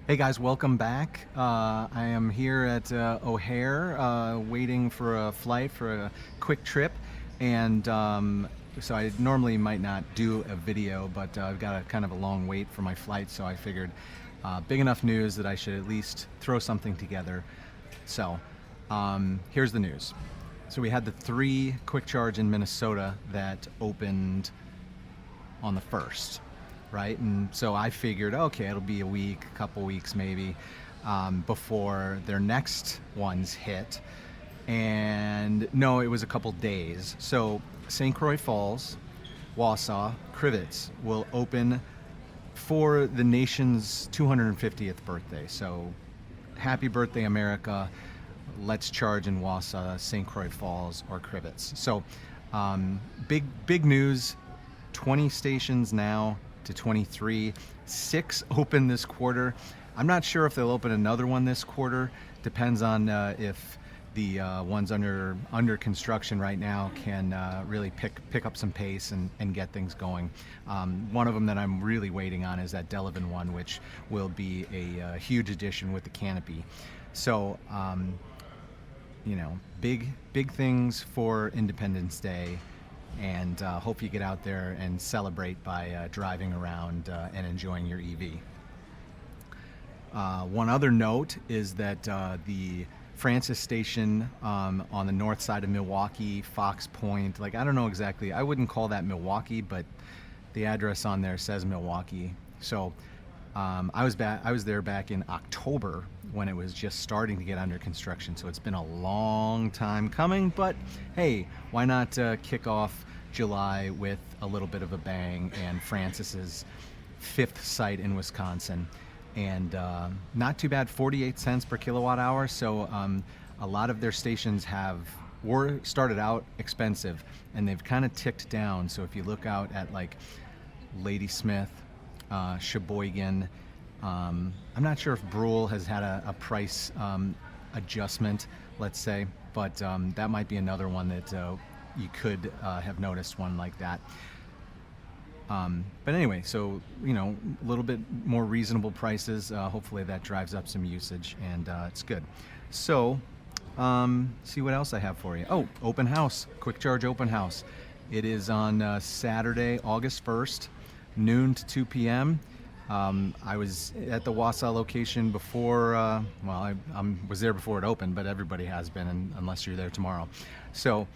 Hey guys, welcome back. I am here at O'Hare waiting for a flight for a quick trip, and so I normally might not do a video, but I've got a kind of a long wait for my flight, so I figured big enough news that I should at least throw something together. So here's the news. So we had the 3 Kwik Charge in Minnesota that opened on the 1st. Right? And so I figured, okay, it'll be a week, a couple weeks maybe, before their next ones hit. And no, it was a couple days. So St. Croix Falls, Wausau, Crivitz will open for the nation's 250th birthday. So happy birthday, America. Let's charge in Wausau, St. Croix Falls, or Crivitz. So big news, 20 stations now to 23, 6 open this quarter. I'm not sure if they'll open another one this quarter. Depends on if the ones under construction right now can really pick up some pace and get things going. One of them that I'm really waiting on is that Delavan one, which will be a huge addition with the canopy. So you know, big things for Independence Day. And hope you get out there and celebrate by driving around and enjoying your EV. One other note is that the Francis Station on the north side of Milwaukee, Fox Point, like I don't know exactly, I wouldn't call that Milwaukee, but the address on there says Milwaukee. So I was there back in October when it was just starting to get under construction. So it's been a long time coming, but hey, why not kick off July with a little bit of a bang, and Francis's 5th site in Wisconsin, and not too bad, 48 cents per kilowatt hour. So a lot of their stations were started out expensive, and they've kind of ticked down. So if you look out at like Ladysmith, Sheboygan, I'm not sure if Brule has had a price adjustment, let's say, but that might be another one that you could have noticed one like that. But anyway, so you know, a little bit more reasonable prices. Hopefully that drives up some usage, and it's good. So see what else I have for you. Oh, open house, Kwik Charge open house. It is on Saturday, August 1st, noon to 2 p.m. I was at the Wausau location before, I was there before it opened, but everybody has been, unless you're there tomorrow. So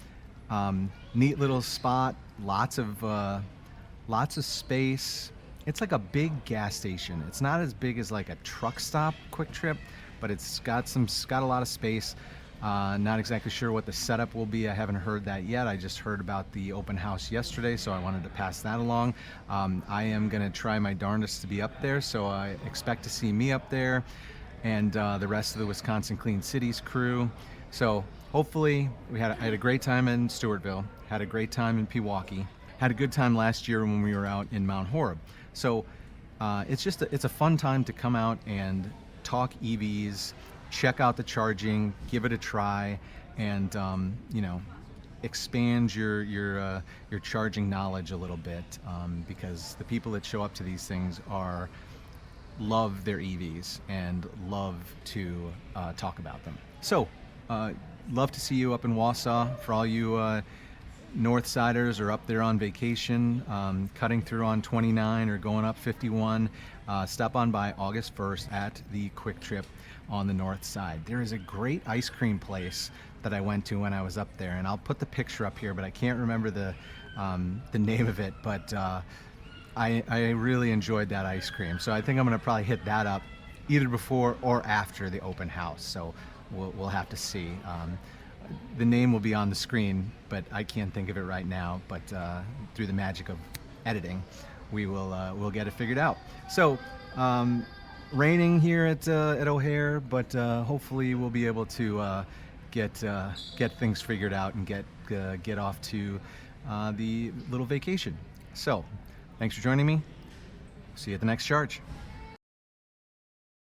neat little spot, lots of space. It's like a big gas station. It's not as big as like a truck stop Quick Trip, but it's got a lot of space. Not exactly sure what the setup will be. I haven't heard that yet. I just heard about the open house yesterday, so I wanted to pass that along. I am going to try my darndest to be up there, so I expect to see me up there and the rest of the Wisconsin Clean Cities crew. So hopefully, I had a great time in Stewartville, had a great time in Pewaukee, had a good time last year when we were out in Mount Horeb. So it's a fun time to come out and talk EVs, check out the charging, give it a try, and you know, expand your charging knowledge a little bit, because the people that show up to these things love their EVs and love to talk about them. So love to see you up in Wausau. For all you North Siders are up there on vacation, cutting through on 29 or going up 51, stop on by August 1st at the Kwik Trip on the north side. There is a great ice cream place that I went to when I was up there, and I'll put the picture up here, but I can't remember the name of it, but I really enjoyed that ice cream. So I think I'm going to probably hit that up either before or after the open house. So we'll have to see. The name will be on the screen, but I can't think of it right now. But through the magic of editing, we'll get it figured out. So raining here at O'Hare, but hopefully we'll be able to get things figured out and get off to the little vacation. So thanks for joining me. See you at the next charge.